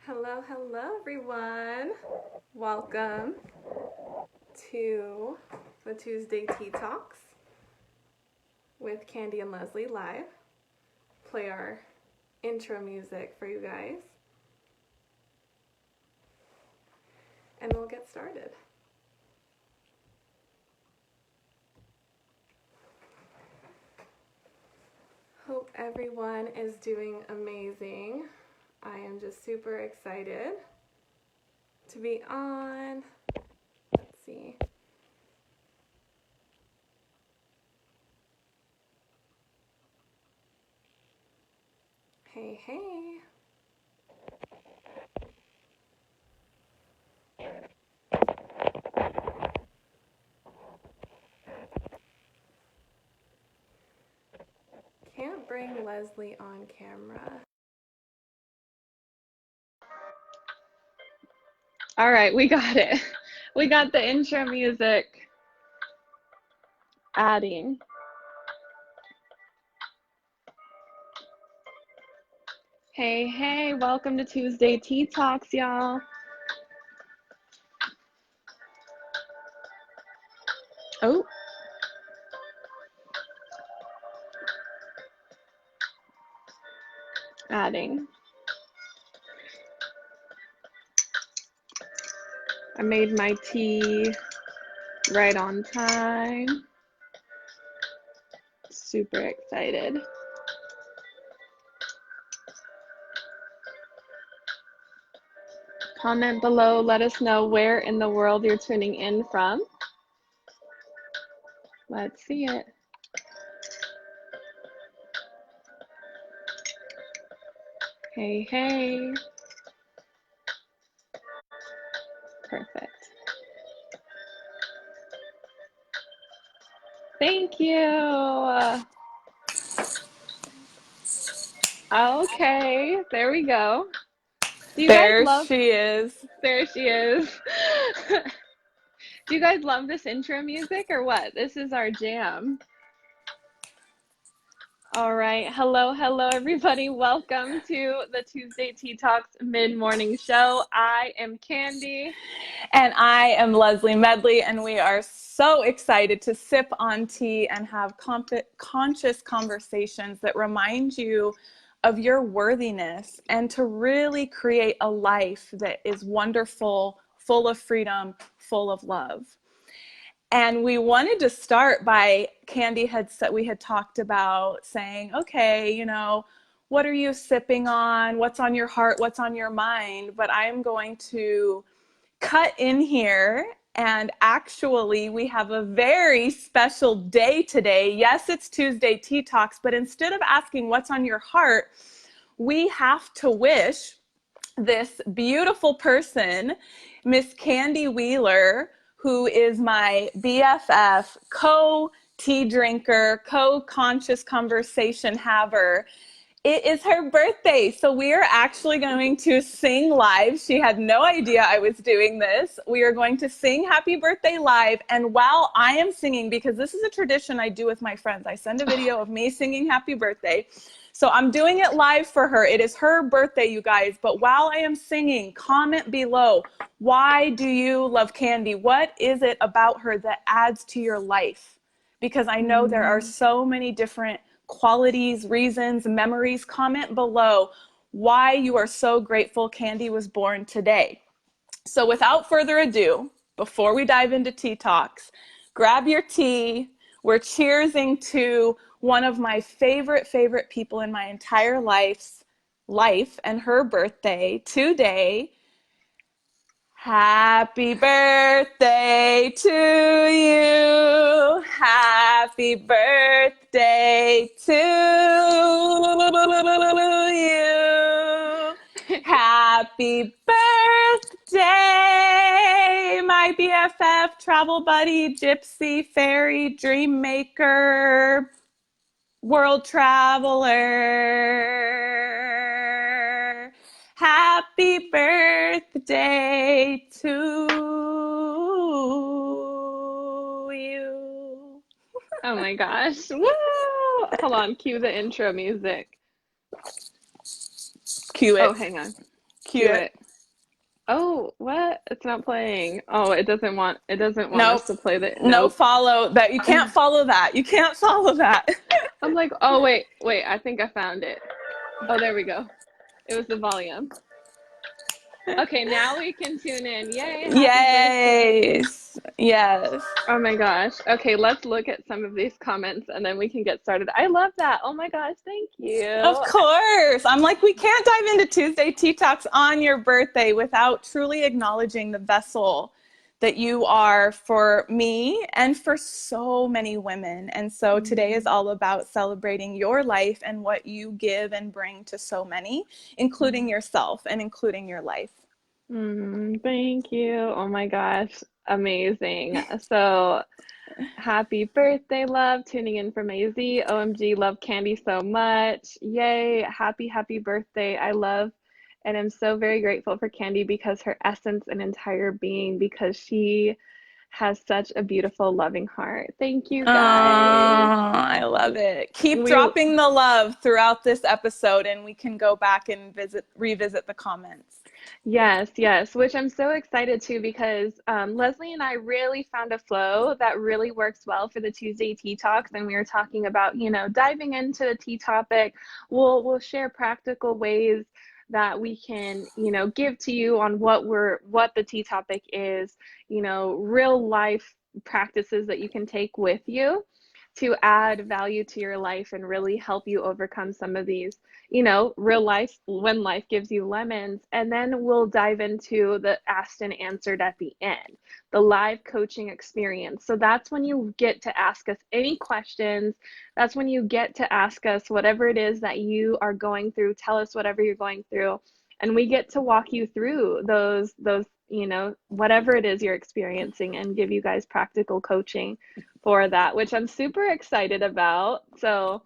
Hello, hello, everyone. Welcome to the Tuesday Tea Talks with Candy and Leslie live. Play our intro music for you guys, and we'll get started. Hope everyone is doing amazing. I am just super excited to be on. Let's see. Hey, hey. Can't bring Leslie on camera. All right, we got it. We got the intro music adding. Hey, hey, welcome to Tuesday Tea Talks, y'all. Oh. Adding. I made my tea right on time. Super excited. Comment below, let us know where in the world you're tuning in from. Let's see it. Hey, hey. Perfect. Thank you. Okay, there we go. Do you guys love... she is. There she is. Do you guys love this intro music or what? This is our jam. All right. Hello, hello, everybody. Welcome to the Tuesday Tea Talks mid-morning show. I am Candy. And I am Leslie Medley, and we are so excited to sip on tea and have conscious conversations that remind you of your worthiness and to really create a life that is wonderful, full of freedom, full of love. And we wanted to start by, Candy had said, we had talked about saying, okay, you know, what are you sipping on? What's on your heart? What's on your mind? But I'm going to cut in here, and actually we have a very special day today. Yes, it's Tuesday Tea Talks, but instead of asking what's on your heart, we have to wish this beautiful person, Miss Candy Wheeler, who is my BFF, co-tea drinker, co-conscious conversation haver. It is her birthday, so we are actually going to sing live. She had no idea I was doing this. We are going to sing happy birthday live, and while I am singing, because this is a tradition I do with my friends, I send a video of me singing happy birthday. So I'm doing it live for her. It is her birthday, you guys, but while I am singing, comment below, why do you love Candy? What is it about her that adds to your life? Because I know there are so many different qualities, reasons, memories. Comment below why you are so grateful Candy was born today. So without further ado, before we dive into tea talks, grab your tea. We're cheersing to one of my favorite people in my entire life and her birthday today. Happy birthday to you. Happy birthday to you. Happy birthday, my BFF, travel buddy, gypsy, fairy, dream maker, world traveler. Happy birthday to you. Oh my gosh. Woo! Hold on, cue the intro music. Cue it. Oh, hang on. Cue Do it. it. Oh, what? It's not playing. Oh, it doesn't want us Nope. to play the No nope. follow that. You can't follow that. You can't follow that. I'm like, oh wait, I think I found it. Oh, there we go. It was the volume. Okay, now we can tune in. Yay, happy birthday. Yes. Yes. Oh my gosh. Okay, let's look at some of these comments and then we can get started. I love that. Oh my gosh, thank Of you. course. I'm like, we can't dive into Tuesday Tea Talks on your birthday without truly acknowledging the vessel that you are for me and for so many women. And so today is all about celebrating your life and what you give and bring to so many, including yourself and including your life. Thank you. Oh my gosh, amazing. So happy birthday, love. Tuning in from AZ. OMG, love Candy so much. Yay. Happy birthday. I love and I'm so very grateful for Candy because her essence and entire being, because she has such a beautiful, loving heart. Thank you Oh, guys. I love it. Keep We dropping the love throughout this episode and we can go back and revisit the comments. Yes, which I'm so excited to because Leslie and I really found a flow that really works well for the Tuesday Tea Talks, and we were talking about, diving into the tea topic. We'll share practical ways that we can, give to you on what the tea topic is, real life practices that you can take with you to add value to your life and really help you overcome some of these, real life, when life gives you lemons. And then we'll dive into the asked and answered at the end, the live coaching experience. So that's when you get to ask us any questions. That's when you get to ask us whatever it is that you are going through. Tell us whatever you're going through. And we get to walk you through those, whatever it is you're experiencing and give you guys practical coaching for that, which I'm super excited about. So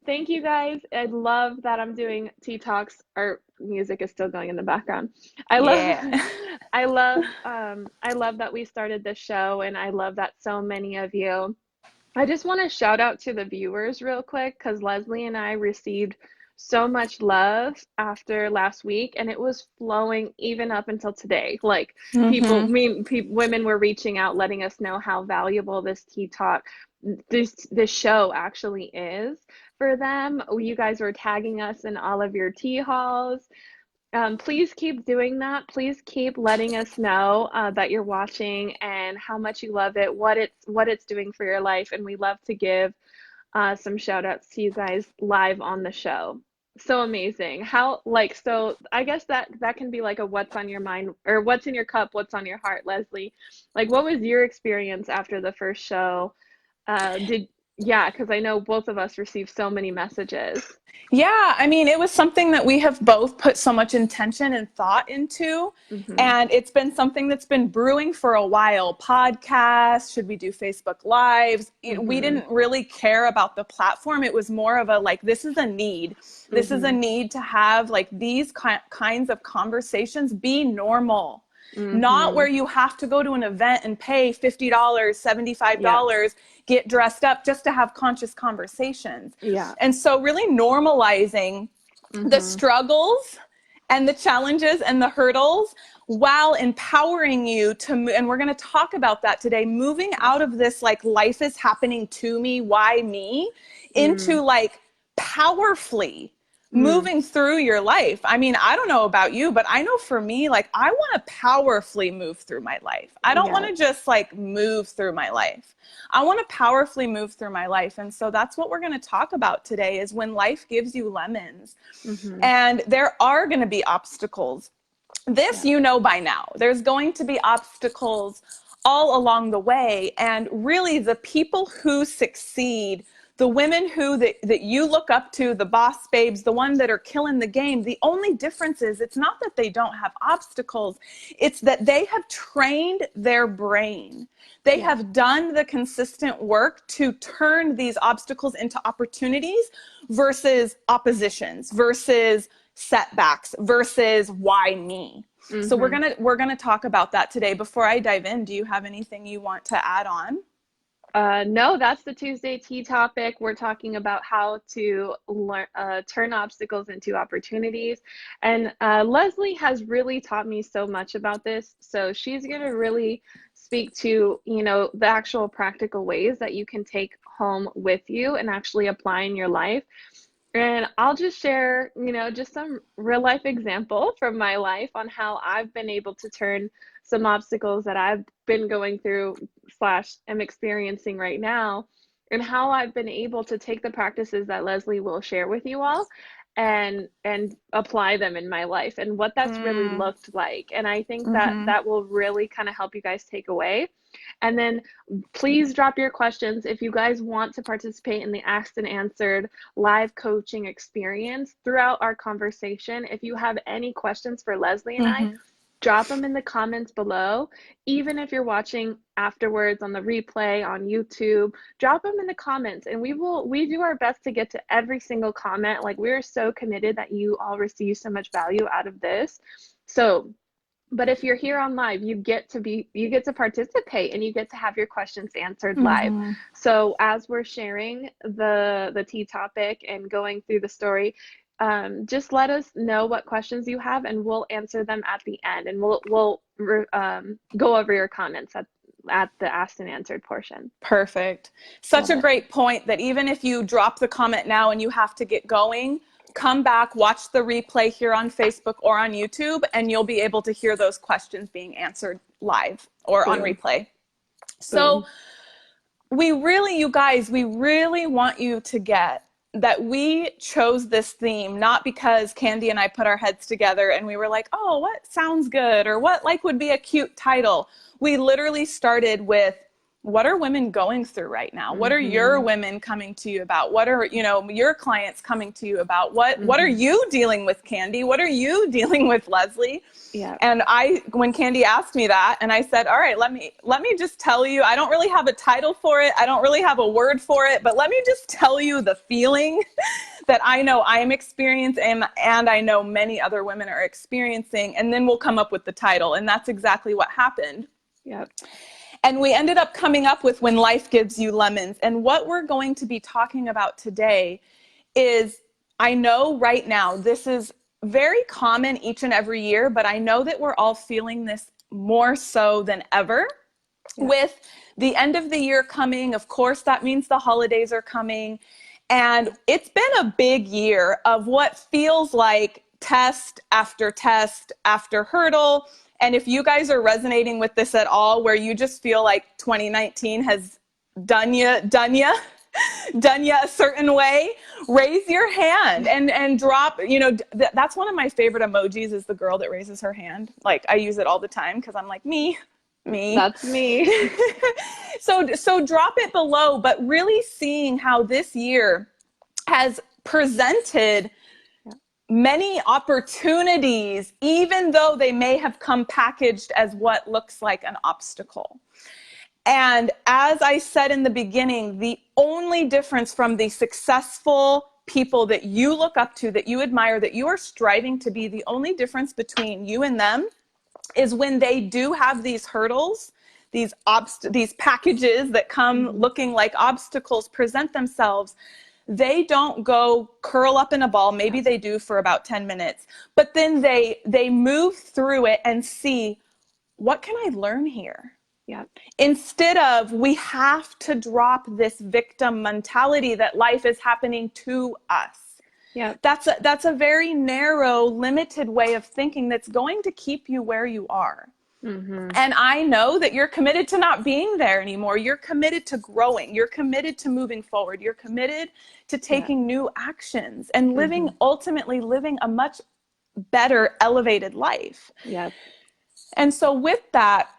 thank you guys. I love that I'm doing Tea Talks. Our music is still going in the background. I love Yeah. I love that we started this show, and I love that so many of you. I just want to shout out to the viewers real quick because Leslie and I received so much love after last week, and it was flowing even up until today. Like Mm-hmm. women were reaching out, letting us know how valuable this tea talk, this show actually is for them. You guys were tagging us in all of your tea hauls. Please keep doing that. Please keep letting us know that you're watching and how much you love it, what it's doing for your life, and we love to give some shout outs to you guys live on the show. So amazing. So I guess that can be like a what's on your mind or what's in your cup, what's on your heart, Leslie. Like, what was your experience after the first show? Yeah, because I know both of us received so many messages. Yeah, I mean, it was something that we have both put so much intention and thought into. Mm-hmm. And it's been something that's been brewing for a while. Podcasts, should we do Facebook Lives? We Mm-hmm. didn't really care about the platform. It was more of a like, this is a need. This is a Mm-hmm. need to have like these kinds of conversations be normal. Not Mm-hmm. where you have to go to an event and pay $50, Yeah. $75, get dressed up just to have conscious conversations. Yeah. And so really normalizing the Mm-hmm. struggles and the challenges and the hurdles while empowering you to, and we're going to talk about that today, moving out of this like life is happening to me, why me, into like powerfully Mm-hmm. moving through your life. I mean, I don't know about you, but I know for me, like I want to powerfully move through my life. I don't want Yeah. to just like move through my life. I want to powerfully move through my life. And so that's what we're going to talk about today is when life gives you lemons. Mm-hmm. And there are going to be obstacles. This, Yeah. you know, by now, there's going to be obstacles all along the way. And really the people who succeed, the women that you look up to, the boss babes, the ones that are killing the game, the only difference is it's not that they don't have obstacles. It's that they have trained their brain. They Yeah. have done the consistent work to turn these obstacles into opportunities versus oppositions, versus setbacks, versus why me. So Mm-hmm. we're gonna talk about that today. Before I dive in, do you have anything you want to add on? No, that's the Tuesday tea topic. We're talking about how to learn, turn obstacles into opportunities. And Leslie has really taught me so much about this. So she's going to really speak to, the actual practical ways that you can take home with you and actually apply in your life. And I'll just share, just some real life example from my life on how I've been able to turn some obstacles that I've been going through slash am experiencing right now, and how I've been able to take the practices that Leslie will share with you all and apply them in my life and what that's really Mm, looked like. And I think that mm-hmm. that will really kind of help you guys take away. And then please drop your questions if you guys want to participate in the asked and answered live coaching experience throughout our conversation. If you have any questions for Leslie and I, Mm-hmm. drop them in the comments below. Even if you're watching afterwards on the replay on YouTube, drop them in the comments and we do our best to get to every single comment. Like, we're so committed that you all receive so much value out of this. So, but if you're here on live, you get to participate and you get to have your questions answered live. Mm-hmm. So as we're sharing the tea topic and going through the story, just let us know what questions you have and we'll answer them at the end, and we'll go over your comments at the asked and answered portion. Perfect. Such Love a it. great point that even if you drop the comment now and you have to get going, come back, watch the replay here on Facebook or on YouTube, and you'll be able to hear those questions being answered live or on Boom. replay. So Boom. you guys, we really want you to get that we chose this theme not because Candy and I put our heads together and we were like, oh, what sounds good or what would be a cute title. We literally started with, what are women going through right now? What are your Mm-hmm. women coming to you about? What are, your clients coming to you about? What are Mm-hmm. you dealing with, Candy? What are you dealing with, Leslie? Yeah. And when Candy asked me that, and I said, all right, let me just tell you, I don't really have a title for it. I don't really have a word for it, but let me just tell you the feeling that I know I'm experiencing and I know many other women are experiencing. And then we'll come up with the title. And that's exactly what happened. Yep. And we ended up coming up with When Life Gives You Lemons. And what we're going to be talking about today is, I know right now this is very common each and every year, but I know that we're all feeling this more so than ever. Yep. With the end of the year coming, of course, that means the holidays are coming. And it's been a big year of what feels like test after hurdle. And if you guys are resonating with this at all, where you just feel like 2019 has done you a certain way, raise your hand and drop, that's one of my favorite emojis is the girl that raises her hand. Like, I use it all the time because I'm like, me. That's me. So drop it below, but really seeing how this year has presented many opportunities, even though they may have come packaged as what looks like an obstacle. And as I said in the beginning, the only difference from the successful people that you look up to, that you admire, that you are striving to be, the only difference between you and them is when they do have these hurdles, these packages that come looking like obstacles present themselves, they don't go curl up in a ball. Maybe they do for about 10 minutes, but then they move through it and see, what can I learn here? Yep. Instead of, we have to drop this victim mentality that life is happening to us. Yep. That's a very narrow, limited way of thinking that's going to keep you where you are. Mm-hmm. And I know that you're committed to not being there anymore. You're committed to growing. You're committed to moving forward. You're committed to taking new actions and ultimately living a much better, elevated life. Yep. And so with that,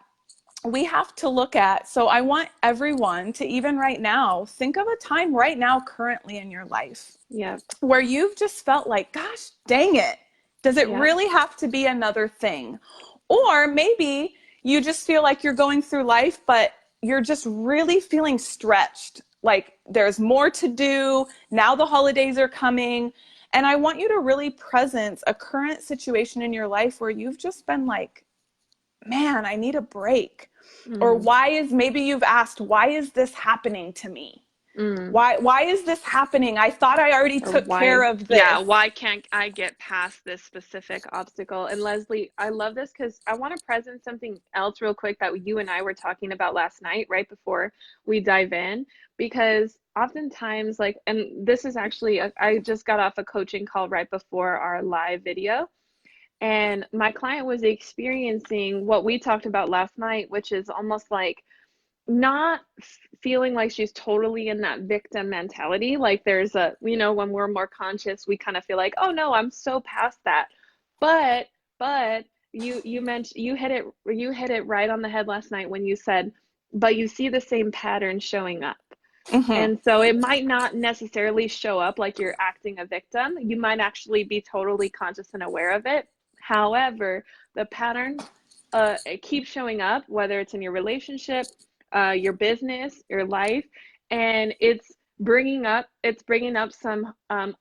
we have to look at, so I want everyone to, even right now, think of a time right now currently in your life where you've just felt like, gosh, dang it. Does it really have to be another thing? Or maybe you just feel like you're going through life, but you're just really feeling stretched. Like there's more to do. Now the holidays are coming. And I want you to really presence a current situation in your life where you've just been like, man, I need a break. Or Mm. maybe you've asked, why is this happening to me? Mm. Why is this happening? I thought I already Or took care why, of yeah, this. why can't I get past this specific obstacle? And Leslie, I love this because I want to present something else real quick that you and I were talking about last night, right before we dive in. Because oftentimes, like, and this is actually, I just got off a coaching call right before our live video. And my client was experiencing what we talked about last night, which is almost like not feeling like she's totally in that victim mentality. Like there's when we're more conscious, we kind of feel like, oh no, I'm so past that. But you mentioned you hit it right on the head last night when you said, but you see the same pattern showing up. Mm-hmm. And so it might not necessarily show up like you're acting a victim. You might actually be totally conscious and aware of it. However, the pattern it keeps showing up, whether it's in your relationship, your business, your life, and it's bringing up some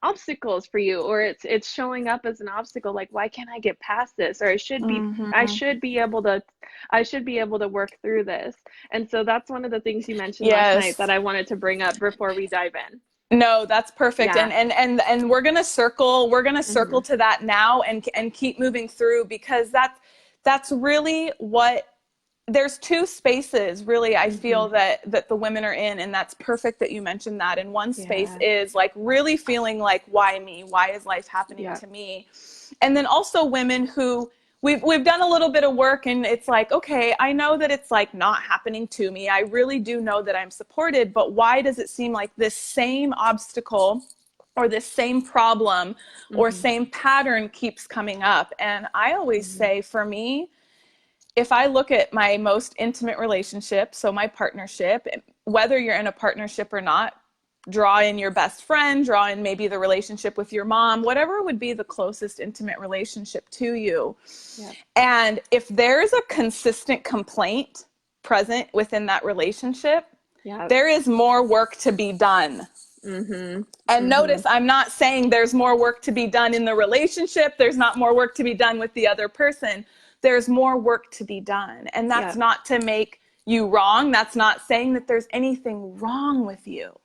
obstacles for you, or it's showing up as an obstacle. Like, why can't I get past this? Or I Mm-hmm. should be able to work through this. And so that's one of the things you mentioned last night that Yes. I wanted to bring up before we dive in. No, that's perfect. Yeah. And we're going to circle Mhm. to that now and keep moving through, because that's really what, there's two spaces really I feel Mhm. that the women are in, and that's perfect that you mentioned that. And one space Yeah. is like really feeling like, why me? Why is life happening Yeah. to me? And then also women who we've done a little bit of work, and it's like, okay, I know that it's like not happening to me. I really do know that I'm supported, but why does it seem like this same obstacle or this same problem or Mhm. same pattern keeps coming up? And I always Mhm. say, for me, if I look at my most intimate relationship, so my partnership, whether you're in a partnership or not, draw in your best friend, draw in maybe the relationship with your mom, whatever would be the closest intimate relationship to you. Yeah. And if there's a consistent complaint present within that relationship, Yeah. there is more work to be done. Mhm. And notice, Mhm. I'm not saying there's more work to be done in the relationship. There's not more work to be done with the other person. There's more work to be done. And that's Yeah. not to make you wrong. That's not saying that there's anything wrong with you.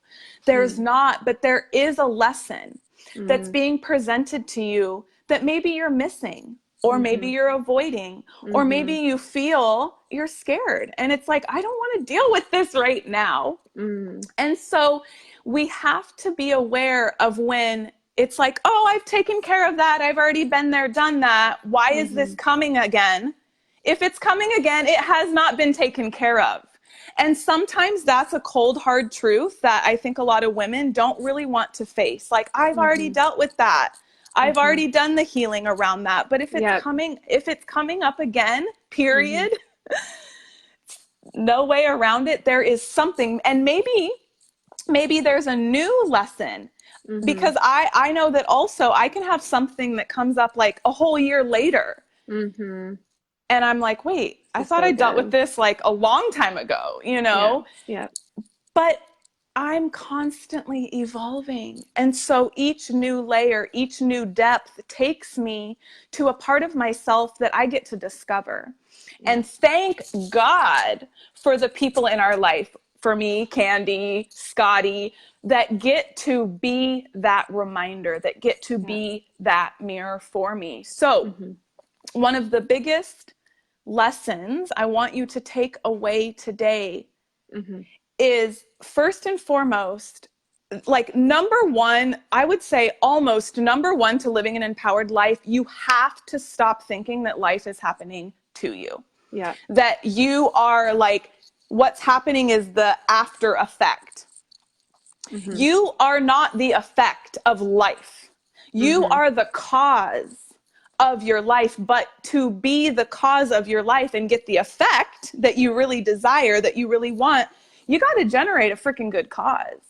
There's Mm. not, but there is a lesson that's Mm. being presented to you that maybe you're missing, or maybe Mhm. you're avoiding, or maybe Mhm. you feel you're scared. And it's like, I don't want to deal with this right now. Mm. And so we have to be aware of when it's like, oh, I've taken care of that. I've already been there, done that. Why is this Mhm. coming again? If it's coming again, it has not been taken care of. And sometimes that's a cold, hard truth that I think a lot of women don't really want to face. Like, I've already Mhm. dealt with that. I've Mhm. already done the healing around that. But Yep. if it's coming up again, Mhm. period, no way around it. There is something, and maybe there's a new lesson, Mhm. because I know that also I can have something that comes up like a whole year later, Mhm. and I'm like, wait, I It's thought so I dealt with good. this like a long time ago, Yeah. Yeah. but I'm constantly evolving. And so each new layer, each new depth takes me to a part of myself that I get to discover. Yeah. And thank God for the people in our life, for me, Candy, Scotty, that get to be that reminder, that get to Yeah. be that mirror for me. So, Mhm. one of the biggest lessons I want you to take away today Mhm. is, first and foremost, like number one, I would say almost number one to living an empowered life, you have to stop thinking that life is happening to you. Yeah. That you are like, what's happening is the after effect. Mhm. You are not the effect of life. You Mhm. are the cause of your life. But to be the cause of your life and get the effect that you really desire, that you really want, you got to generate a freaking good cause.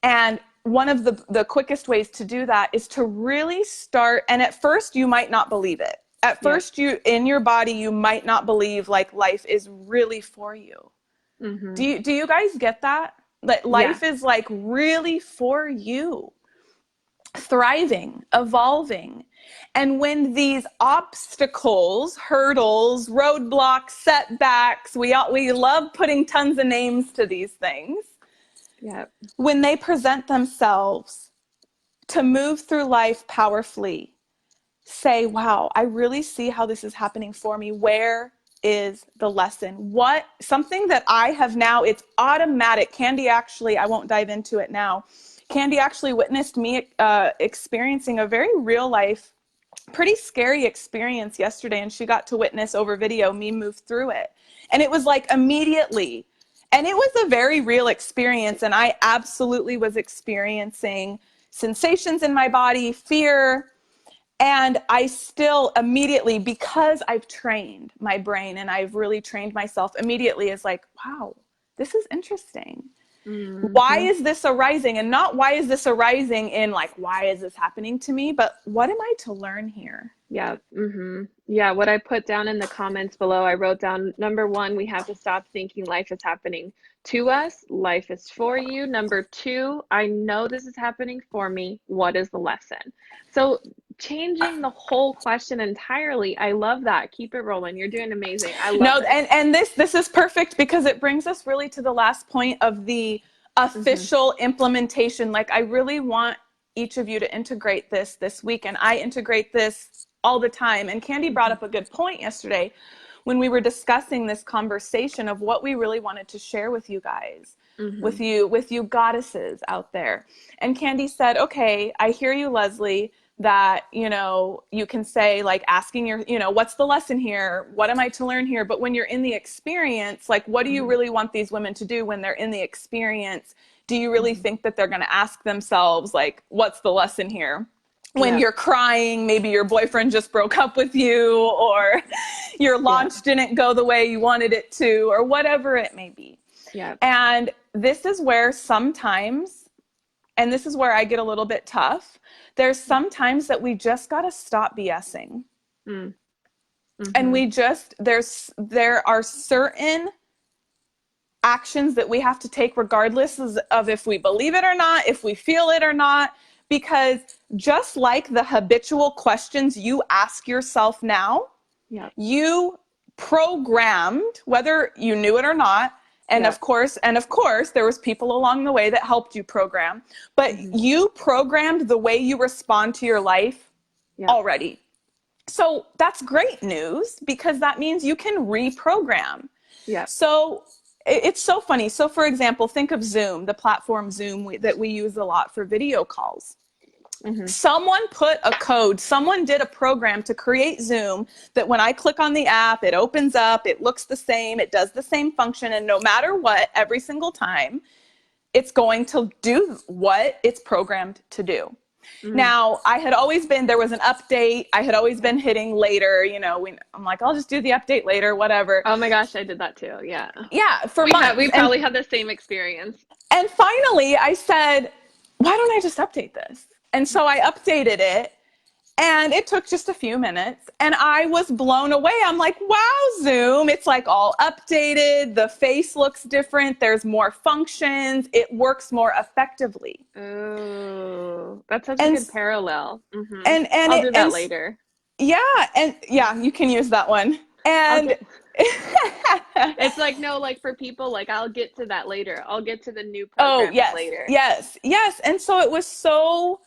And one of the quickest ways to do that is to really start. And at first, you might not believe it. At Yep. first, you in your body, you might not believe like life is really for you. Do Mhm. you guys get that? That Yeah. life is like really for you. thriving, evolving. And when these obstacles, hurdles, roadblocks, setbacks, we love putting tons of names to these things. Yep. When they present themselves, to move through life powerfully, say, wow, I really see how this is happening for me. Where is the lesson? What, something that I have now, it's automatic. Candy actually, I won't dive into it now. Candy actually witnessed me experiencing a very real life, pretty scary experience yesterday. And she got to witness over video me move through it. And it was like immediately. And it was a very real experience. And I absolutely was experiencing sensations in my body, fear. And I still immediately, because I've trained my brain and I've really trained myself, immediately is like, wow, this is interesting. Why Mm-hmm. is this arising? And not why is this arising in like, why is this happening to me? But what am I to learn here? Yeah. Yeah. What I put down in the comments below, I wrote down number one, we have to stop thinking life is happening to us. Life is for you. Number two, I know this is happening for me. What is the lesson? So changing the whole question entirely. I love that. Keep it rolling. You're doing amazing. I love No, this. and this is perfect because it brings us really to the last point of the Mm-hmm. official implementation. Like I really want each of you to integrate this week, and I integrate this all the time. And Candy brought Mm-hmm. up a good point yesterday when we were discussing this conversation of what we really wanted to share with you guys, Mm-hmm. with you goddesses out there. And Candy said, okay, I hear you, Leslie, that, you know, you can say like asking your, you know, what's the lesson here? What am I to learn here? But when you're in the experience, like, what do you Mm-hmm. really want these women to do when they're in the experience? Do you really Mm-hmm. think that they're going to ask themselves, like, what's the lesson here? When Yep. you're crying, maybe your boyfriend just broke up with you, or your Yeah. launch didn't go the way you wanted it to, or whatever it may be. Yep. And this is where sometimes, and this is where I get a little bit tough, there's sometimes that we just got to stop BSing. Mm. And Mm-hmm. we just, there are certain actions that we have to take regardless of if we believe it or not, if we feel it or not, because just like the habitual questions you ask yourself now, Yep. you programmed, whether you knew it or not, Yep. and of course there was people along the way that helped you program, but Mm-hmm. you programmed the way you respond to your life Yep. already. So that's great news because that means you can reprogram. Yep. So it's so funny. So for example, think of Zoom, the platform Zoom that we use a lot for video calls. Mm-hmm. Someone put a code, someone did a program to create Zoom that when I click on the app, it opens up, it looks the same, it does the same function, and no matter what, every single time, it's going to do what it's programmed to do. Mm. Now, I had always been, there was an update, I had always been hitting later, you know, I'm like, I'll just do the update later, whatever. Oh my gosh, I did that too. Yeah. Yeah, for We months. probably had the same experience. And finally I said, why don't I just update this? And so I updated it. And it took just a few minutes and I was blown away. I'm like, wow, Zoom, it's like all updated. The face looks different. There's more functions. It works more effectively. Oh, that's such a And, good parallel. Mm-hmm. and, and I'll it, do that later. yeah, and yeah, you can use that one. I'll And get, it's like, no, like for people, like I'll get to that later. I'll get to the new oh, programming yes, later. yes, yes. And so it was so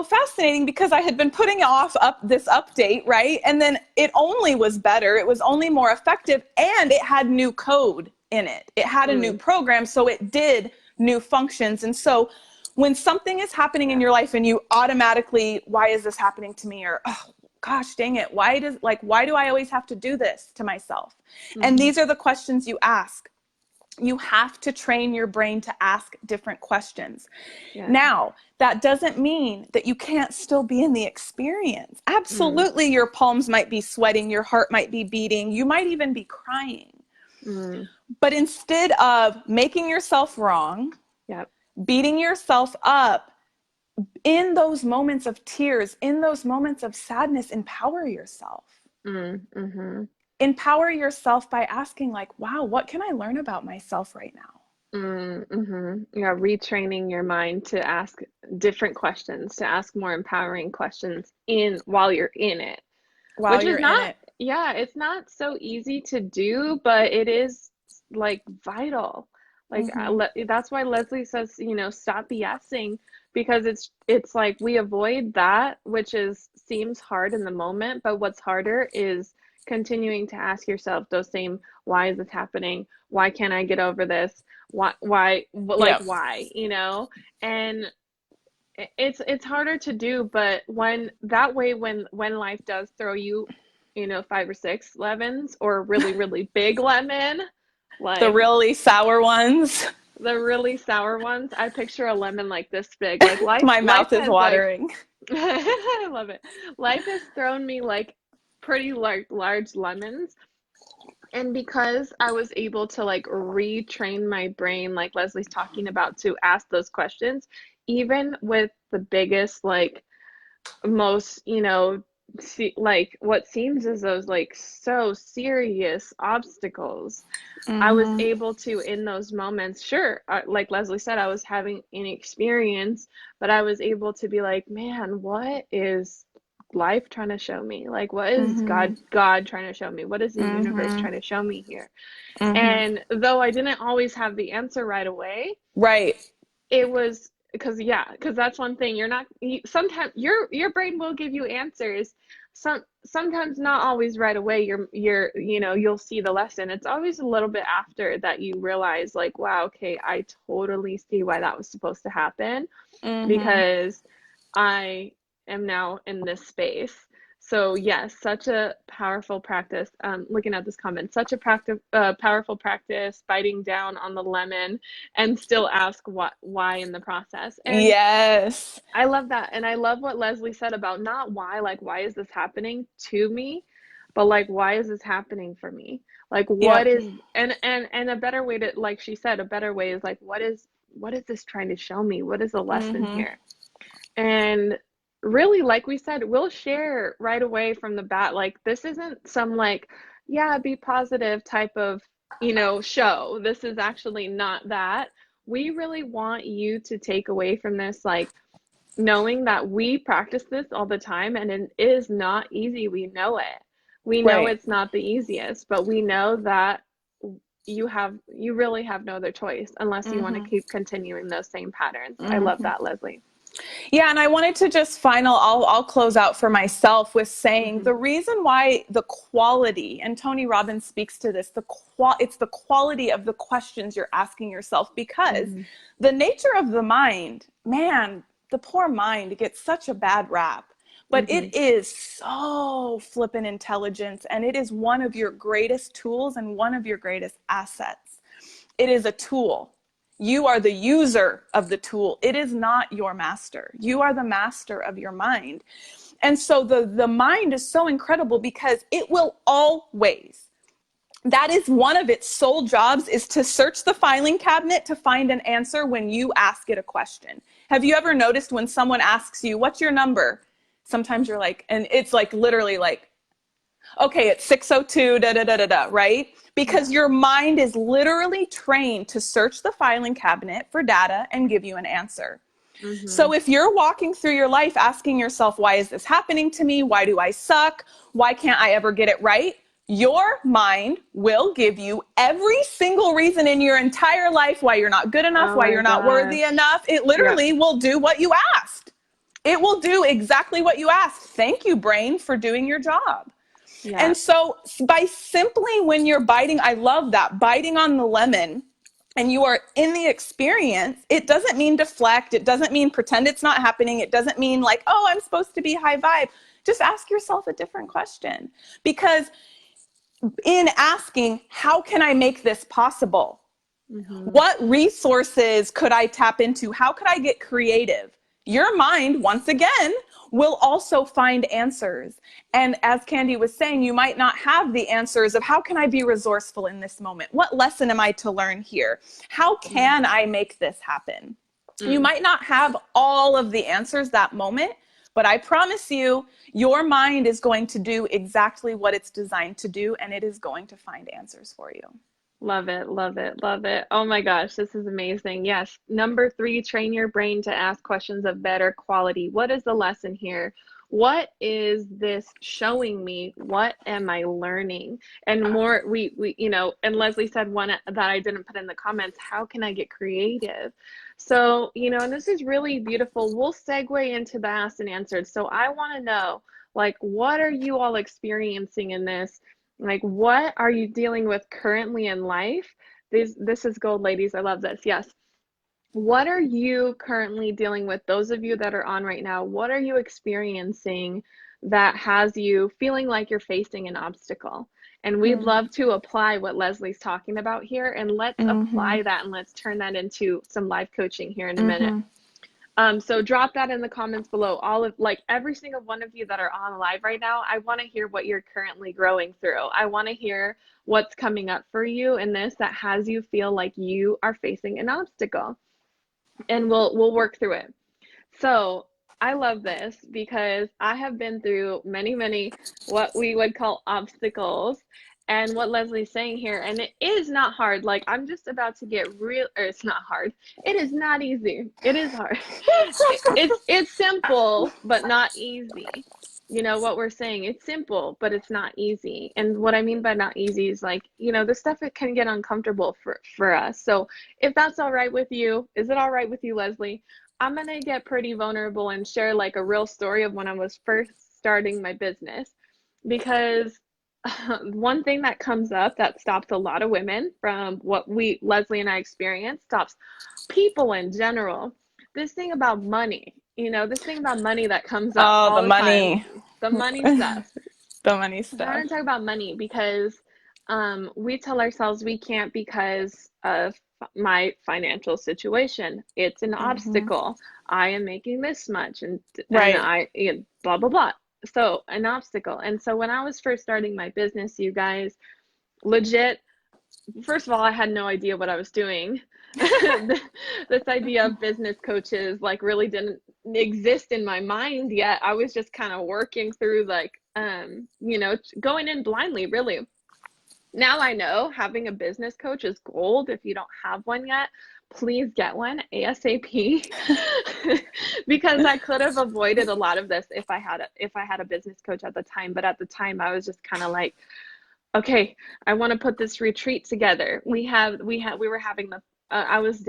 fascinating because I had been putting off this update, right? And then it only was better. It was only more effective and it had new code in it. It had a new Mm, program, so it did new functions. And so when something is happening in yeah. your life and you automatically, why is this happening to me? Or, oh, gosh, dang it. Why do I always have to do this to myself? And Mm-hmm. these are the questions you ask. You have to train your brain to ask different questions. Yeah. Now, that doesn't mean that you can't still be in the experience. Mm, Absolutely, your palms might be sweating, your heart might be beating, you might even be crying. mm, But instead of making yourself wrong, yep. beating yourself up, in those moments of tears, in those moments of sadness, empower yourself. Mm-hmm. Empower yourself by asking, like, wow, what can I learn about myself right now? Yeah, retraining your mind to ask different questions, to ask more empowering questions in while you're in it, while which is you're in not, it. yeah, it's not so easy to do, but it is like vital. Like Mm-hmm. that's why Leslie says, stop BSing, because it's like we avoid that, which is seems hard in the moment, but what's harder is continuing to ask yourself those same, why is this happening? Why can't I get over this? Like Yep. why, And it's harder to do, but when life does throw you, five or six lemons or a really, really big lemon, The like really sour ones. the really sour ones, I picture a lemon like this big. Like My life mouth is has like watering. I love it. Life has thrown me like pretty large lemons. And because I was able to like retrain my brain, like Leslie's talking about, to ask those questions, even with the biggest, like most, like what seems as those like so serious obstacles, I was Mm-hmm. able to, in those moments, sure, like Leslie said, I was having an experience, but I was able to be like, man, what is life trying to show me? Like, what is Mm-hmm. God trying to show me? What is the universe Mm-hmm. trying to show me here? Mm-hmm. And though I didn't always have the answer right away, Right. it was because that's one thing. Sometimes your brain will give you answers, sometimes not always right away. You'll see the lesson. It's always a little bit after that you realize, like, wow, okay, I totally see why that was supposed to happen, Mm-hmm. because I am now in this space. So yes, such a powerful practice. Looking at this comment, such a powerful practice, biting down on the lemon and still ask why in the process. And Yes. I love that. And I love what Leslie said about not why, like, why is this happening to me, but like, why is this happening for me? Like, what Yep. is, and a better way to, like she said, a better way is like, what is this trying to show me? What is the lesson Mm-hmm. here? And really, like we said, we'll share right away from the bat, like, this isn't some, like, yeah, be positive type of, show. This is actually not that. We really want you to take away from this, like, knowing that we practice this all the time and it is not easy. We know it. We know Right. it's not the easiest, but we know that you really have no other choice unless you want to Mm-hmm. keep continuing those same patterns. I love Mm-hmm. that, Leslie. Yeah, and I wanted to just I'll close out for myself with saying Hmm. the reason why the quality, and Tony Robbins speaks to this, it's the quality of the questions you're asking yourself, because Hmm. the nature of the mind, man, the poor mind gets such a bad rap. But Hmm. it is so flippin' intelligence, and it is one of your greatest tools and one of your greatest assets. It is a tool. You are the user of the tool. It is not your master. You are the master of your mind. And so the mind is so incredible because it will always, that is one of its sole jobs, is to search the filing cabinet to find an answer when you ask it a question. Have you ever noticed when someone asks you, what's your number? Sometimes you're like, and it's like literally like, okay, it's 602, da da da da da, right? Because Yeah. your mind is literally trained to search the filing cabinet for data and give you an answer. Hmm. So if you're walking through your life asking yourself, why is this happening to me? Why do I suck? Why can't I ever get it right? Your mind will give you every single reason in your entire life why you're not good enough, Oh why my you're not worthy gosh. enough. It Yeah. literally will do what you asked. It will do exactly what you asked. Thank you, brain, for doing your job. Yeah. And so by simply, when you're biting, I love that, biting on the lemon, and you are in the experience, it doesn't mean deflect. It doesn't mean pretend it's not happening. It doesn't mean like, oh, I'm supposed to be high vibe. Just ask yourself a different question. Because in asking, how can I make this possible? Hmm. What resources could I tap into? How could I get creative? Your mind, once again, will also find answers. And as Candy was saying, you might not have the answers of how can I be resourceful in this moment? What lesson am I to learn here? How can I make this happen? You Mm. might not have all of the answers that moment, but I promise you, your mind is going to do exactly what it's designed to do, and it is going to find answers for you. Love it, love it, love it. Oh my gosh, this is amazing. Yes. Number three, train your brain to ask questions of better quality. What is the lesson here? What is this showing me? What am I learning? And more, and Leslie said one that I didn't put in the comments, how can I get creative? So, and this is really beautiful. We'll segue into the asked and answered. So I want to know, like, what are you all experiencing in this? Like, what are you dealing with currently in life? This is gold, ladies. I love this. Yes. What are you currently dealing with? Those of you that are on right now, what are you experiencing that has you feeling like you're facing an obstacle? And we'd love to apply what Leslie's talking about here, and let's Mm-hmm. apply that and let's turn that into some live coaching here in a minute. Mm-hmm. So drop that in the comments below. All of like every single one of you that are on live right now, I want to hear what you're currently growing through. I want to hear what's coming up for you in this that has you feel like you are facing an obstacle. And we'll work through it. So I love this because I have been through many, many what we would call obstacles. And what Leslie's saying here, and it is not hard. Like I'm just about to get real, or it's not hard. It is not easy. It is hard. It's simple, but not easy. You know what we're saying? It's simple, but it's not easy. And what I mean by not easy is like, the stuff it can get uncomfortable for us. So if that's all right with you, is it all right with you, Leslie? I'm gonna get pretty vulnerable and share like a real story of when I was first starting my business, because one thing that comes up that stops a lot of women from what Leslie and I experience, stops people in general. This thing about money, this thing about money that comes up Oh, all the the time, money. the money stuff. The money I stuff. want to talk about money because we tell ourselves we can't because of my financial situation. It's an Mm-hmm. obstacle. I am making this much, and Right. I blah blah blah. So an obstacle. And so when I was first starting my business, you guys, legit, first of all, I had no idea what I was doing. This idea of business coaches like really didn't exist in my mind yet. I was just kind of working through like going in blindly, really. Now I know having a business coach is gold. If you don't have one yet, please get one ASAP. Because I could have avoided a lot of this if I had a business coach at the time. But at the time I was just kind of like, okay, I want to put this retreat together. We were having I was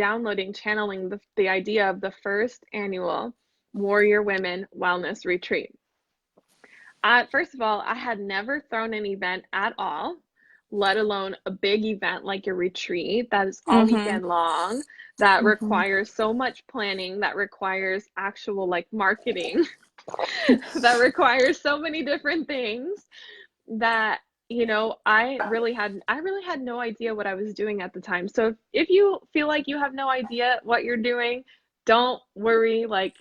channeling the idea of the first annual Warrior Women Wellness Retreat. First of all, I had never thrown an event at all, let alone a big event like a retreat that is all Mm-hmm. weekend long, that Mm-hmm. requires so much planning, that requires actual like marketing, that requires so many different things that I really had no idea what I was doing at the time. So if you feel like you have no idea what you're doing, don't worry, like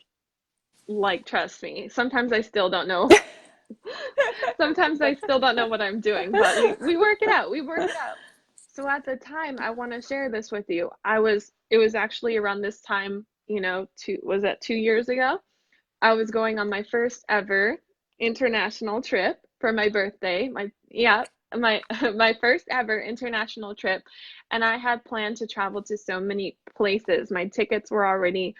trust me. Sometimes I still don't know. Sometimes I still don't know what I'm doing, but we work it out. We work it out. So at the time, I want to share this with you. It was actually around this time, was that 2 years ago? I was going on my first ever international trip for my birthday. My my first ever international trip, and I had planned to travel to so many places. My tickets were already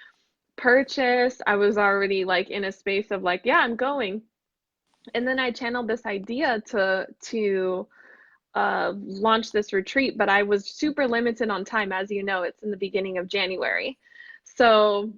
purchased. I was already like in a space of like, yeah, I'm going. And then I channeled this idea to launch this retreat, but I was super limited on time. As you know, it's in the beginning of January. So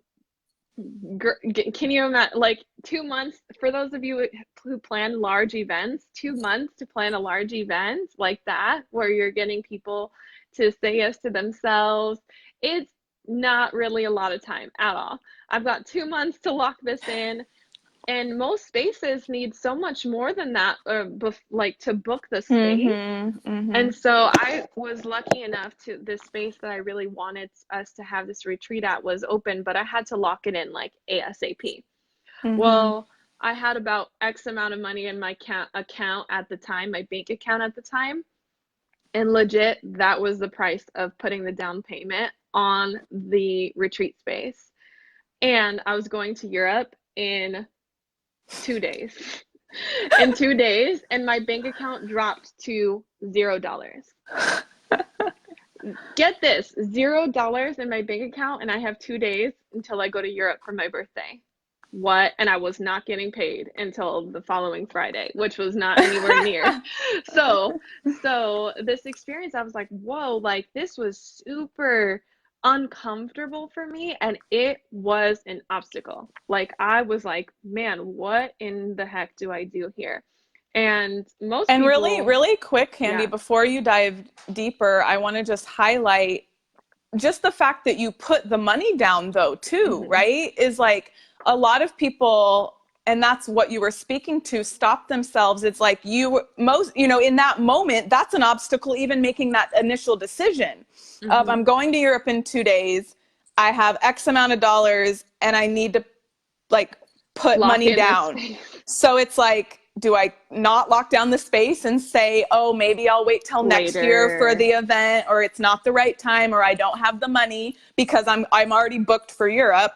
can you imagine, like 2 months for those of you who plan large events, 2 months to plan a large event like that, where you're getting people to say yes to themselves? It's not really a lot of time at all. I've got 2 months to lock this in. And most spaces need so much more than that, like to book the space. Mm-hmm. Mm-hmm. And so I was lucky enough to this space that I really wanted us to have this retreat at was open, but I had to lock it in like ASAP. Mm-hmm. Well, I had about X amount of money in my account at the time, my bank account at the time. And legit, that was the price of putting the down payment on the retreat space. And I was going to Europe in 2 days. In 2 days, and my bank account dropped to $0. Get this, $0 in my bank account, and I have 2 days until I go to Europe for my birthday. What? And I was not getting paid until the following Friday, which was not anywhere near. So, so this experience, I was like, whoa, like this was super uncomfortable for me, and it was an obstacle. Like I was like, man, what in the heck do I do here? And most And really, people, really quick, Candy, yeah. before you dive deeper, I want to just highlight just the fact that you put the money down though too, Hmm. right? Is like a lot of people, and that's what you were speaking to, stop themselves. It's like in that moment, that's an obstacle, even making that initial decision of Hmm. I'm going to Europe in 2 days. I have X amount of dollars and I need to like put Lock money in this down. space So it's like, do I not lock down the space and say, oh, maybe I'll wait till next year for later. the event, or it's not the right time, or I don't have the money because I'm already booked for Europe?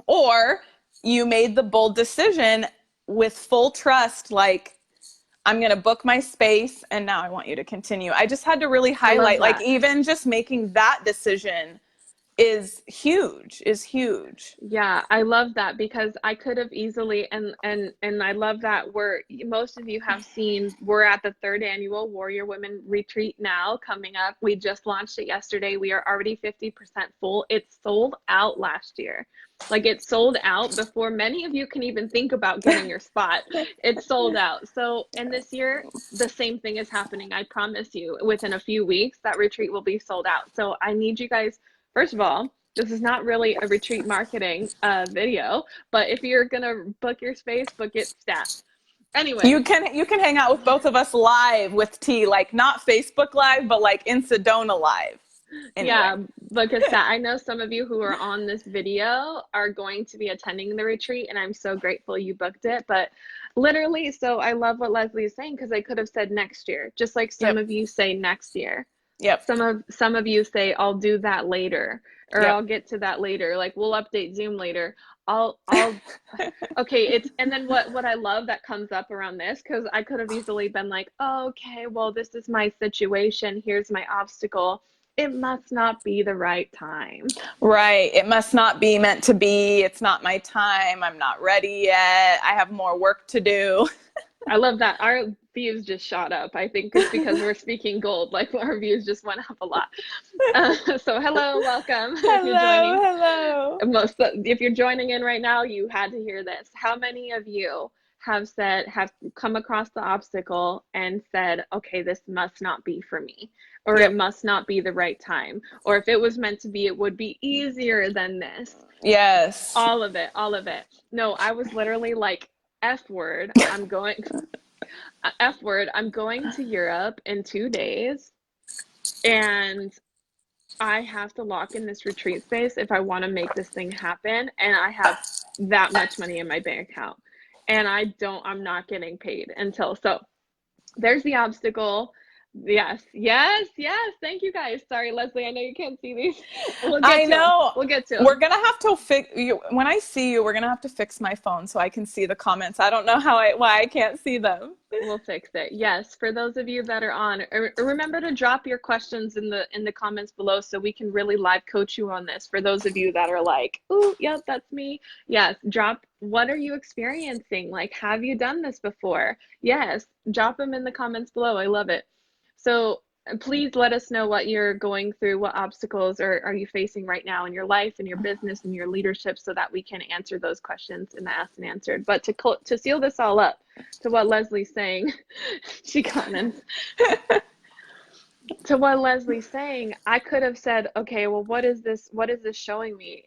Or you made the bold decision with full trust, like, I'm going to book my space and now I want you to continue. I just had to really I love highlight, like, that. even just making that decision is huge. Yeah, I love that because I could have easily, and I love that most of you have seen, we're at the third annual Warrior Women Retreat now coming up. We just launched it yesterday. We are already 50% full. It sold out last year. Like it sold out before many of you can even think about getting your spot. It's sold out. So, and this year, the same thing is happening. I promise you, within a few weeks, that retreat will be sold out. So I need you guys, first of all, this is not really a retreat marketing video, but if you're gonna book your space, book it stat. Anyway, You can hang out with both of us live with T, like not Facebook live, but like in Sedona live. Anyway. yeah, book a stat. I know some of you who are on this video are going to be attending the retreat, and I'm so grateful you booked it. But literally, so I love what Leslie is saying because I could have said next year, just like some Yep. of you say next year. Yep. Some of you say I'll do that later, or Yep. I'll get to that later, like we'll update Zoom later. I'll okay, it's, and then what I love that comes up around this, because I could have easily been like, oh, okay, well, this is my situation, here's my obstacle, it must not be the right time. Right. It must not be meant to be. It's not my time. I'm not ready yet. I have more work to do. I love that our views just shot up. I think it's because we're speaking gold, like our views just went up a lot. So hello, welcome. If you're Hello. joining, Hello. if you're joining in right now, you had to hear this. How many of you have come across the obstacle and said, okay, this must not be for me, or it Yep. must not be the right time, or if it was meant to be, it would be easier than this. Yes. All of it, all of it. No, I was literally like, F word, F word, I'm going to Europe in 2 days, and I have to lock in this retreat space if I want to make this thing happen. And I have that much money in my bank account. And I'm not getting paid until, so there's the obstacle. Yes, yes, yes. Thank you guys. Sorry, Leslie, I know you can't see these. We'll get I to them. know. We'll get to We're them. gonna have to fix you when I see you. We're gonna have to fix my phone so I can see the comments. I don't know why I can't see them. We'll fix it. Yes, for those of you that are on, remember to drop your questions in the comments below so we can really live coach you on this. For those of you that are like, "Ooh, yep, that's me." Yes, drop, what are you experiencing? Like, have you done this before? Yes, drop them in the comments below. I love it. So please let us know what you're going through, what obstacles are you facing right now in your life, in your business, in your leadership, so that we can answer those questions in the Asked and Answered. But to seal this all up, to what Leslie's saying, she comments, to what Leslie's saying, I could have said, okay, well, what is this? What is this showing me?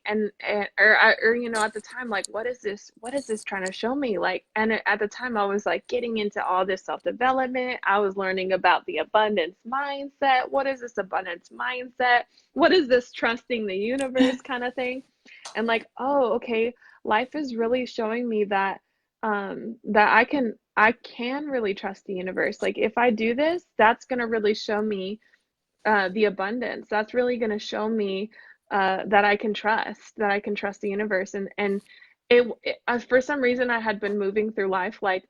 Or at the time, like, what is this? What is this trying to show me? Like, and at the time, I was like getting into all this self-development. I was learning about the abundance mindset. What is this abundance mindset? What is this trusting the universe kind of thing? And like, oh, okay, life is really showing me that that I can really trust the universe. Like if I do this, that's going to really show me the abundance. That's really going to show me that I can trust the universe. And for some reason, I had been moving through life like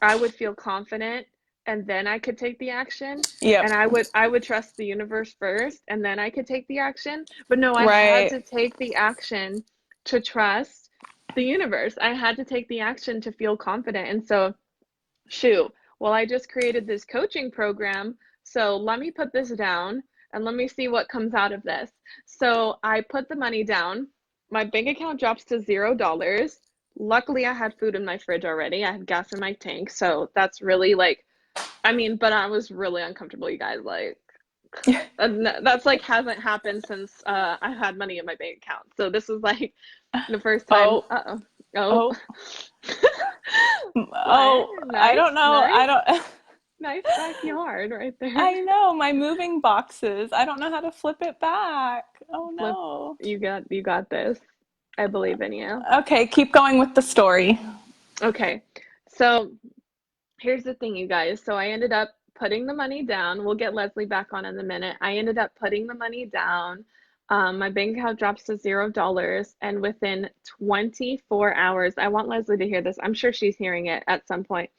I would feel confident and then I could take the action. Yep. And I would trust the universe first and then I could take the action. But no, I had Right. to take the action to trust the universe. I had to take the action to feel confident. And so, shoot, well, I just created this coaching program. So let me put this down and let me see what comes out of this. So I put the money down. My bank account drops to $0. Luckily, I had food in my fridge already. I had gas in my tank. So that's really like, I mean, but I was really uncomfortable, you guys. Like, and that's like hasn't happened since I had money in my bank account. So this was like the first time. Oh, Uh-oh. Oh. oh, What? oh, I Nice, don't know. nice, I don't. nice backyard right there. I know my moving boxes. I don't know how to flip it back. Oh Flip. no. You got this. I believe in you. Okay, keep going with the story. Okay. So here's the thing, you guys. So I ended up putting the money down. We'll get Leslie back on in a minute. I ended up putting the money down. My bank account drops to $0. And within 24 hours, I want Leslie to hear this. I'm sure she's hearing it at some point.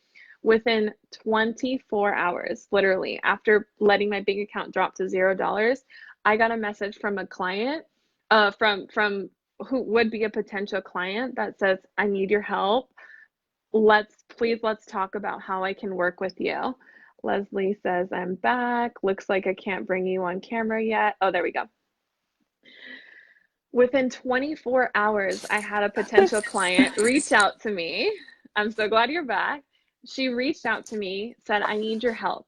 Within 24 hours, literally, after letting my bank account drop to $0, I got a message from a client, from who would be a potential client that says, I need your help. Let's talk about how I can work with you. Leslie says, I'm back. Looks like I can't bring you on camera yet. Oh, there we go. Within 24 hours, I had a potential client reach out to me. I'm so glad you're back. She reached out to me, said, I need your help.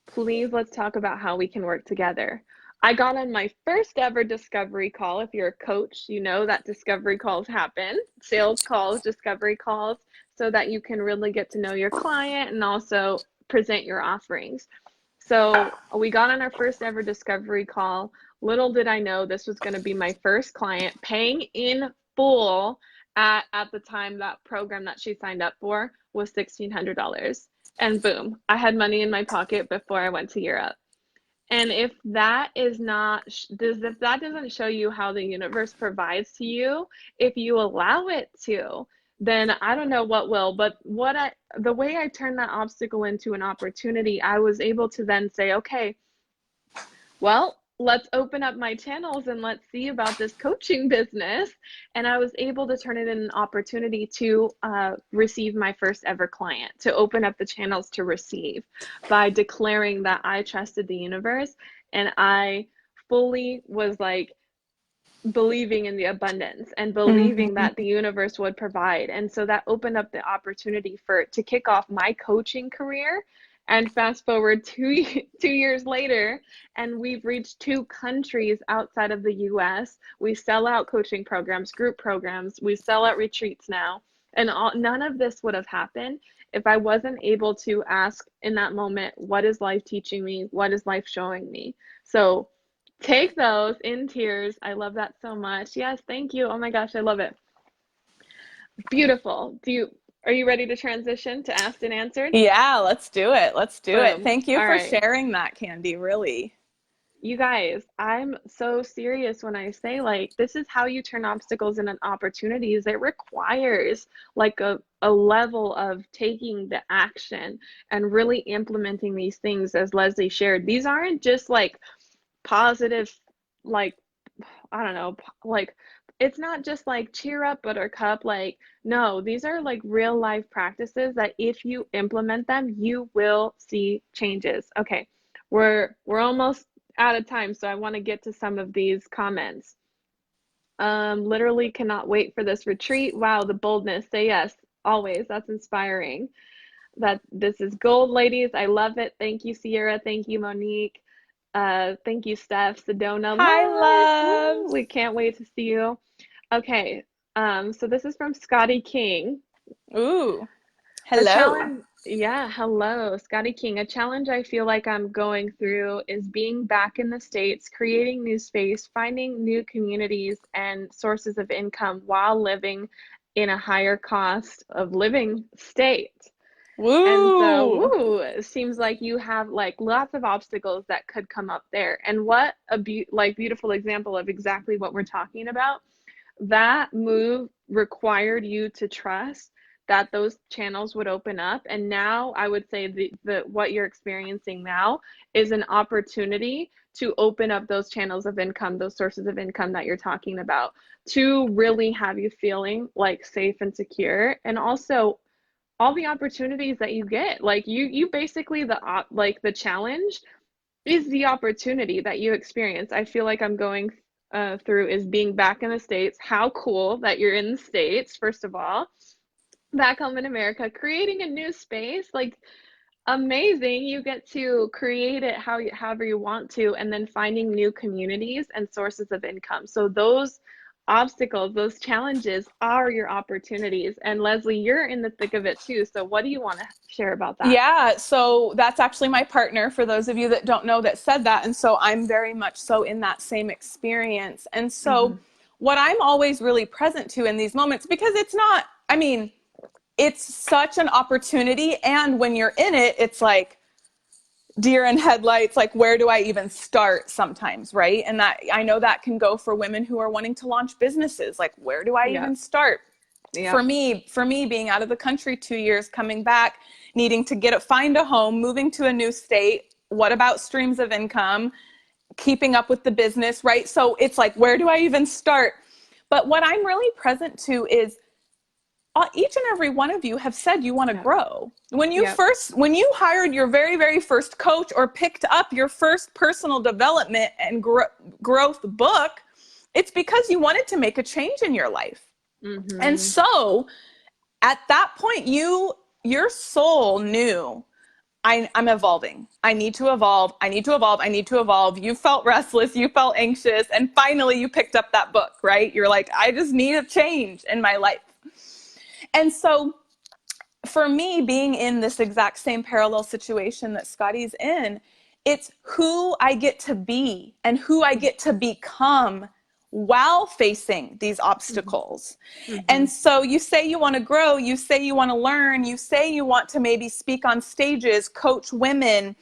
Please, let's talk about how we can work together. I got on my first ever discovery call. If you're a coach, you know that discovery calls happen, sales calls, discovery calls, so that you can really get to know your client and also present your offerings. So we got on our first ever discovery call. Little did I know this was going to be my first client paying in full at the time. That program that she signed up for was $1,600. And boom, I had money in my pocket before I went to Europe. And if that is not, if that doesn't show you how the universe provides to you, if you allow it to, then I don't know what will. But the way I turned that obstacle into an opportunity, I was able to then say, okay, well, let's open up my channels and let's see about this coaching business. And I was able to turn it in an opportunity to receive my first ever client, to open up the channels to receive by declaring that I trusted the universe and I fully was like believing in the abundance and believing Mm-hmm. that the universe would provide. And so that opened up the opportunity to kick off my coaching career. And fast forward 2 years later, and we've reached 2 countries outside of the US. We sell out coaching programs, group programs. We sell out retreats now. And none of this would have happened if I wasn't able to ask in that moment, what is life teaching me? What is life showing me? So take those in tears. I love that so much. Yes, thank you. Oh my gosh, I love it. Beautiful. Are you ready to transition to asked and answered? Yeah, let's do it. Let's do it. Boom. Thank you All for right. sharing that, Candy. Really. You guys, I'm so serious when I say like this is how you turn obstacles into opportunities. It requires like a level of taking the action and really implementing these things as Leslie shared. These aren't just like positive, like, I don't know, like it's not just like cheer up buttercup. Like, no, these are like real life practices that if you implement them, you will see changes. Okay, we're almost out of time, so I want to get to some of these comments. Literally cannot wait for this retreat. Wow, the boldness. Say yes, always. That's inspiring. That this is gold, ladies. I love it. Thank you, Sierra. Thank you, Monique. Thank you, Steph, Sedona, Hi, Lois. Woo, loves. we can't wait to see you. Okay, so this is from Scotty King. Ooh, A hello. challenge, yeah, hello, Scotty King. A challenge I feel like I'm going through is being back in the States, creating new space, finding new communities and sources of income while living in a higher cost of living state. And so, Woo. woo, it seems like you have like lots of obstacles that could come up there. And what a beautiful example of exactly what we're talking about. That move required you to trust that those channels would open up. And now I would say the what you're experiencing now is an opportunity to open up those channels of income, those sources of income that you're talking about, to really have you feeling like safe and secure. And also all the opportunities that you get, like you basically like the challenge is the opportunity that you experience. I feel like I'm going through is being back in the States. How cool that you're in the States, first of all, back home in America, creating a new space, like amazing. You get to create it however you want to, and then finding new communities and sources of income. So those obstacles, those challenges are your opportunities. And Leslie, you're in the thick of it too. So what do you want to share about that? Yeah, so that's actually my partner, for those of you that don't know, that said that. And so I'm very much so in that same experience. And so Hmm. what I'm always really present to in these moments, because it's not, I mean, it's such an opportunity. And when you're in it, it's like deer in headlights, like where do I even start sometimes, right? And that, I know that can go for women who are wanting to launch businesses, like where do I Yep. even start? Yep. For me being out of the country 2 years, coming back, needing to find a home, moving to a new state, what about streams of income, keeping up with the business, right? So it's like, where do I even start? But what I'm really present to is each and every one of you have said you want to Yep. grow. Yep. When you hired your very, very first coach or picked up your first personal development and growth book, it's because you wanted to make a change in your life. And Hmm. so at that point, your soul knew, I'm evolving. I need to evolve. I need to evolve. I need to evolve. You felt restless. You felt anxious. And finally, you picked up that book, right? You're like, I just need a change in my life. And so for me, being in this exact same parallel situation that Scotty's in, it's who I get to be and who I get to become while facing these obstacles. Hmm. And so you say you want to grow, you say you want to learn, you say you want to maybe speak on stages, coach women,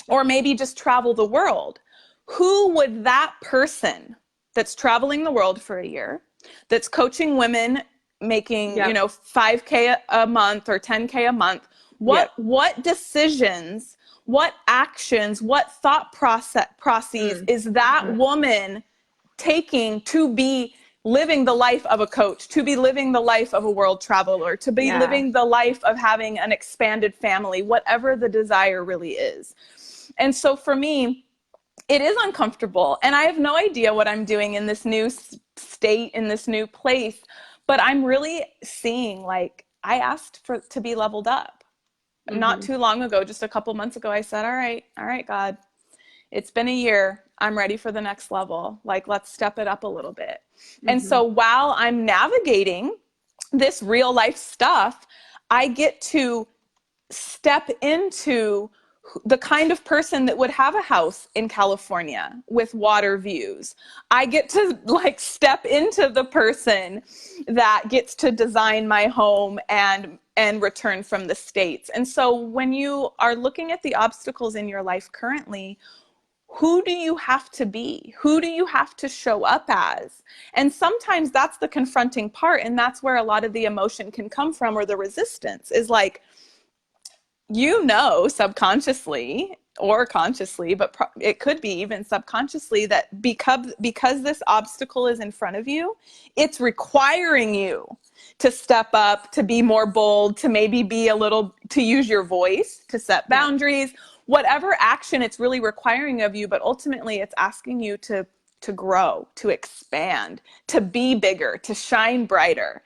or maybe just travel the world. Who would that person that's traveling the world for a year, that's coaching women making, Yep. 5K a month or 10K a month, Yep. what decisions, what actions, what thought processes is that Mm-hmm. woman taking to be living the life of a coach, to be living the life of a world traveler, to be Yeah. living the life of having an expanded family, whatever the desire really is. And so for me, it is uncomfortable. And I have no idea what I'm doing in this new state, in this new place. But I'm really seeing, like, I asked to be leveled up. Not Hmm. too long ago, just a couple months ago, I said, all right, God, it's been a year. I'm ready for the next level. Like, let's step it up a little bit. And Hmm. so while I'm navigating this real life stuff, I get to step into the kind of person that would have a house in California with water views. I get to like step into the person that gets to design my home and return from the States. And so when you are looking at the obstacles in your life currently, who do you have to be? Who do you have to show up as? And sometimes that's the confronting part. And that's where a lot of the emotion can come from, or the resistance is like, subconsciously or consciously, but it could be even subconsciously, that because this obstacle is in front of you, it's requiring you to step up, to be more bold, to maybe be a little, to use your voice, to set Yep. boundaries, whatever action it's really requiring of you. But ultimately, it's asking you to grow, to expand, to be bigger, to shine brighter.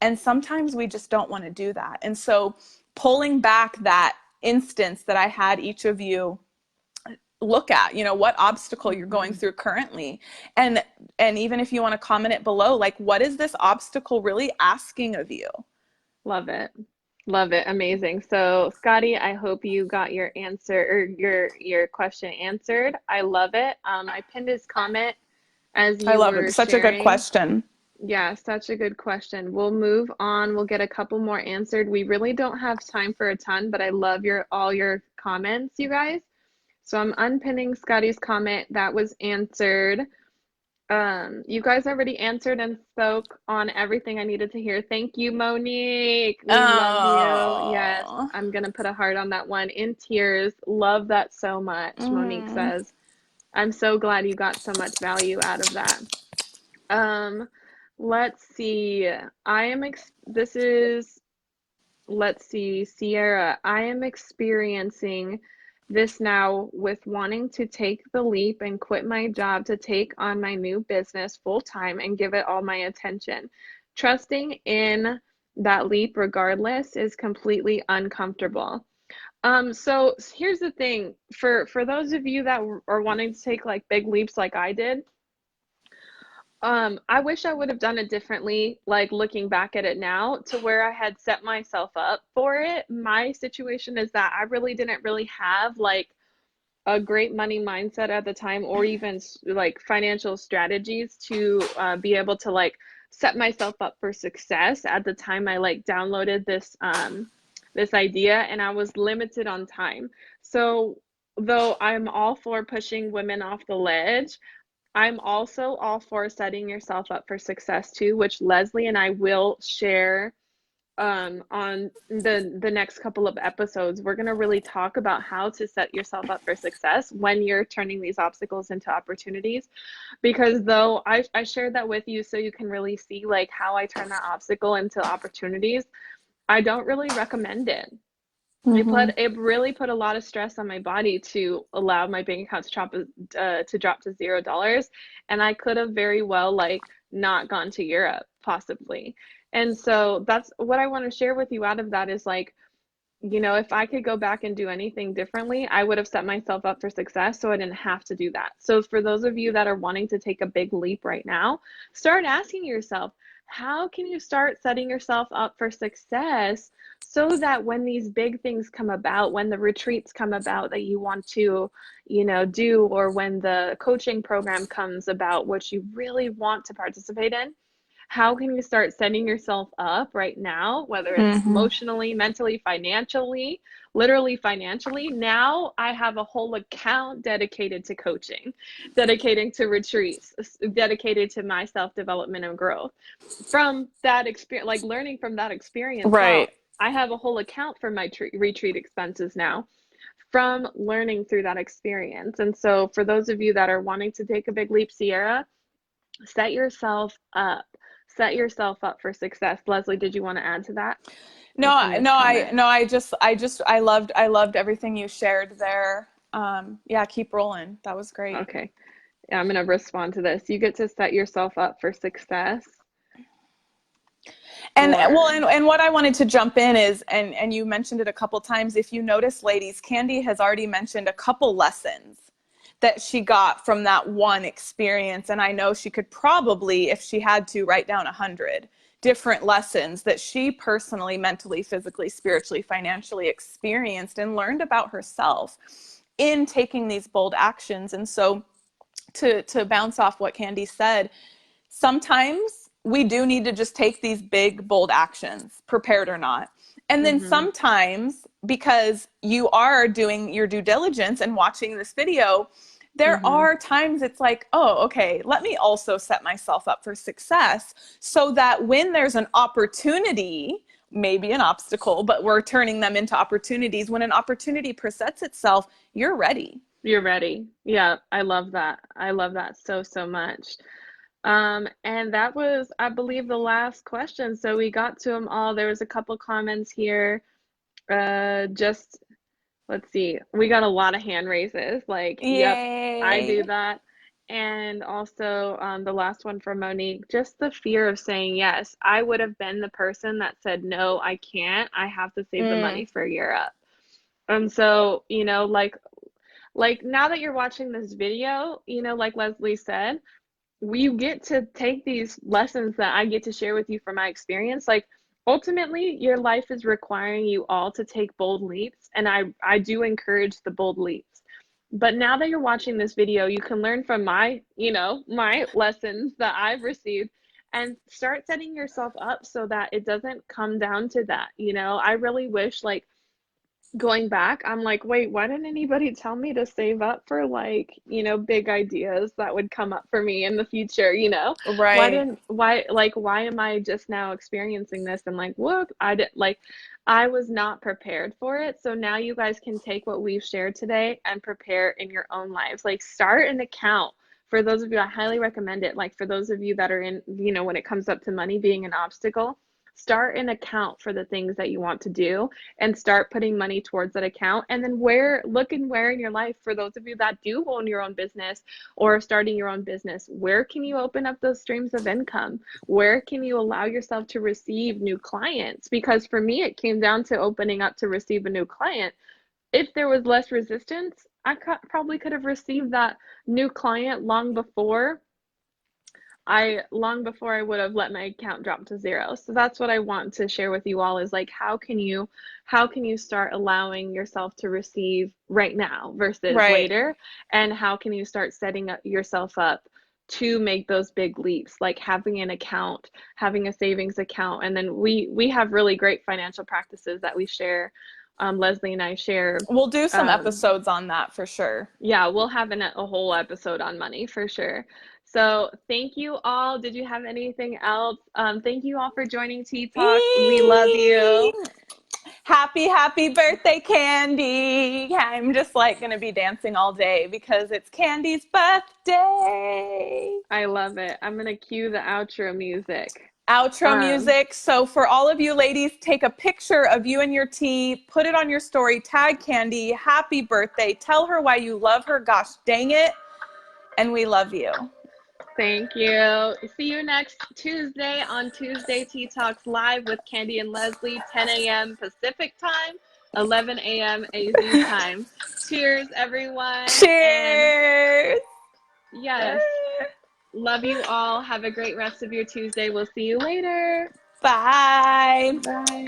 And sometimes we just don't want to do that. And so pulling back that instance that I had each of you look at, what obstacle you're going Hmm. through currently. And even if you want to comment it below, like, what is this obstacle really asking of you? Love it. Love it. Amazing. So, Scotty, I hope you got your answer or your question answered. I love it. I pinned his comment as I you love it. were Such a good sharing. question. Yeah, such a good question. We'll move on. We'll get a couple more answered. We really don't have time for a ton, but I love all your comments, you guys. So I'm unpinning Scotty's comment that was answered. You guys already answered and spoke on everything I needed to hear. Thank you, Monique. We love you. Yes, Oh. I'm gonna put a heart on that one. In tears. Love that so much, Monique Mm. says. I'm so glad you got so much value out of that. Um, let's see. I am ex this is Let's see, Sierra, I am experiencing this now with wanting to take the leap and quit my job to take on my new business full time and give it all my attention. Trusting in that leap regardless is completely uncomfortable. So here's the thing, for those of you that are wanting to take like big leaps like I did, I wish I would have done it differently, like looking back at it now to where I had set myself up for it. My situation is that I really didn't really have like a great money mindset at the time, or even like financial strategies to be able to like set myself up for success at the time I like downloaded this idea, and I was limited on time. So though I'm all for pushing women off the ledge, I'm also all for setting yourself up for success too, which Leslie and I will share on the next couple of episodes. We're going to really talk about how to set yourself up for success when you're turning these obstacles into opportunities. Because though I shared that with you so you can really see like how I turn that obstacle into opportunities, I don't really recommend it. Mm-hmm. It really put a lot of stress on my body to allow my bank account to drop to $0, and I could have very well like not gone to Europe possibly. And so that's what I want to share with you out of that is like, if I could go back and do anything differently, I would have set myself up for success so I didn't have to do that. So for those of you that are wanting to take a big leap right now, start asking yourself, how can you start setting yourself up for success so that when these big things come about, when the retreats come about that you want to, do, or when the coaching program comes about, which you really want to participate in, how can you start setting yourself up right now, whether it's Mm-hmm. emotionally, mentally, financially, literally financially? Now I have a whole account dedicated to coaching, dedicated to retreats, dedicated to my self-development and growth. From that experience, like learning from that experience, wow, Right. I have a whole account for my retreat expenses now from learning through that experience. And so for those of you that are wanting to take a big leap, Sierra, set yourself up. Set yourself up for success. Leslie, did you want to add to that? I No, seen this no, I comment. no, I loved everything you shared there. Yeah, keep rolling. That was great. Okay. Yeah, I'm going to respond to this. You get to set yourself up for success And well, for. and what I wanted to jump in is, and you mentioned it a couple times. If you notice, ladies, Candy has already mentioned a couple lessons that she got from that one experience. And I know she could probably, if she had to, write down 100 different lessons that she personally, mentally, physically, spiritually, financially experienced and learned about herself in taking these bold actions. And so to bounce off what Candy said, sometimes we do need to just take these big, bold actions, prepared or not. And then Mm-hmm. sometimes, because you are doing your due diligence and watching this video, there Mm-hmm. are times it's like, oh, okay, let me also set myself up for success so that when there's an opportunity, maybe an obstacle, but we're turning them into opportunities. When an opportunity presents itself, you're ready. You're ready. Yeah, I love that. I love that so, so much. And that was, I believe, the last question. So we got to them all. There was a couple comments here. Just let's see. We got a lot of hand raises. Like, yep, I do Yay. that. And also, the last one from Monique, just the fear of saying yes. I would have been the person that said, no, I can't. I have to save the money Mm, for Europe. And so, like now that you're watching this video, like Leslie said, we get to take these lessons that I get to share with you from my experience. Like ultimately, your life is requiring you all to take bold leaps, and I do encourage the bold leaps. But now that you're watching this video, you can learn from my lessons that I've received and start setting yourself up so that it doesn't come down to that. I really wish like going back, I'm like, wait, why didn't anybody tell me to save up for like, big ideas that would come up for me in the future, you know? Right. Why am I just now experiencing this? And like, look, I was not prepared for it. So now you guys can take what we've shared today and prepare in your own lives. Like, start an account. For those of you, I highly recommend it. Like, for those of you that are in, when it comes up to money being an obstacle, start an account for the things that you want to do and start putting money towards that account. And then look and where in your life, for those of you that do own your own business or starting your own business, where can you open up those streams of income? Where can you allow yourself to receive new clients? Because for me, it came down to opening up to receive a new client. If there was less resistance, probably could have received that new client long before I would have let my account drop to zero. So that's what I want to share with you all, is like, how can you start allowing yourself to receive right now versus Right. later? And how can you start setting yourself up to make those big leaps, like having an account, having a savings account. And then we have really great financial practices that we share. Leslie and I share. We'll do some um, episodes on that for sure. yeah, we'll have a whole episode on money for sure. So thank you all. Did you have anything else? Thank you all for joining Tea Talks. We love Eee! you. Happy birthday, Candy. I'm just like going to be dancing all day because it's Candy's birthday. I love it. I'm gonna cue the outro music. Outro Um, music. So for all of you ladies, take a picture of you and your tea, put it on your story, tag Candy, happy birthday, tell her why you love her. Gosh dang it. And we love you. Thank you. See you next Tuesday on Tuesday Tea Talks Live with Candy and Leslie, 10 a.m. Pacific time, 11 a.m. AZ time. Cheers, everyone. And Cheers. yes, love you all. Have a great rest of your Tuesday. We'll see you later. Bye. Bye.